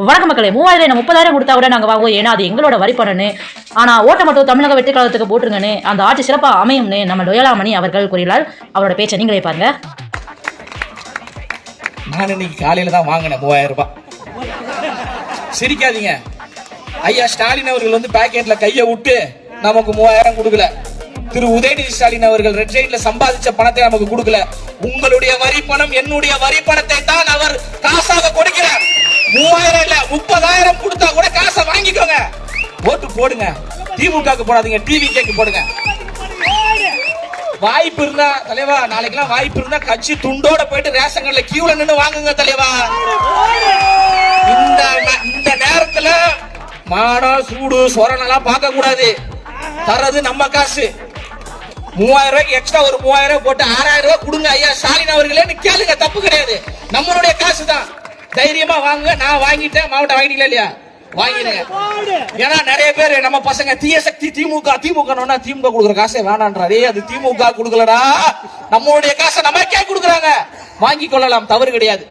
வணக்க மக்களே, 3000 30,000 கொடுத்தா கூட நாங்கள் வாங்குவோம், ஏன்னா அது எங்களோட வரி பணன்னு. ஆனால் ஓட்ட மட்டும் தமிழக வெற்றி கழகத்துக்கு போட்டுருங்கன்னு, அந்த ஆட்சி சிறப்பாக அமையும்னு நம்ம லோயாலாமணி அவர்கள் கூறினார். அவரோட பேச்சை நீங்களே பாருங்க. நான் இன்னைக்கு காலையில தான் வாங்கினேன் 3000 ரூபாய். சிரிக்காதீங்க ஐயா. ஸ்டாலின் அவர்கள் வந்து பாக்கெட்ல கையை விட்டு நமக்கு 3000 கொடுக்கல. திரு உதயநிதி ஸ்டாலின் அவர்கள் ரெட் சைட்ல சம்பாதிச்ச பணத்தை நமக்கு கொடுக்கல. உங்களுடைய வரி பணம், என்னுடைய வரி பணத்தை தான் அவர் காசாக கொடுக்கிறார். 3000 இல்ல 30,000 கொடுத்தா கூட காசை வாங்கிக்கோங்க. ஓட்டு போடுங்க. திமுகக்கு போடாதீங்க, டிவிக்கு போடுங்க. வாய்ப்பு இருந்தா தலைவா, நாளைக்கெல்லாம் வாய்ப்பு இருந்தா கட்சி துண்டோட போயிட்டு ரேஷன் கடையில கியூல நின்னு வாங்குங்க தலைவா. இந்த நேரத்துல மானம் சூடு சொரணெல்லாம் பார்க்க கூடாது. தர்றது நம்ம காசு. 3000 ரூபாய்க்கு எக்ஸ்ட்ரா ஒரு 3000 ரூபாய் போட்டு 6000 ரூபாய் கொடுங்க ஐயா ஸ்டாலின் அவர்களே கேளுங்க, தப்பு கிடையாது. நம்மளுடைய காசு தான். தைரியமா வாங்க. நான் வாங்கிட்டேன். மாவட்டம் வாங்கிட்டீங்களா இல்லையா? வாங்கிடுங்க. ஏன்னா நிறைய பேர் நம்ம பசங்க தீய சக்தி திமுக திமுக கொடுக்குற காசை வேணான்றாரே. அது திமுக கொடுக்கலடா, நம்மளுடைய காசை நமக்கே கொடுக்குறாங்க. வாங்கி கொள்ளலாம், தவறு கிடையாது.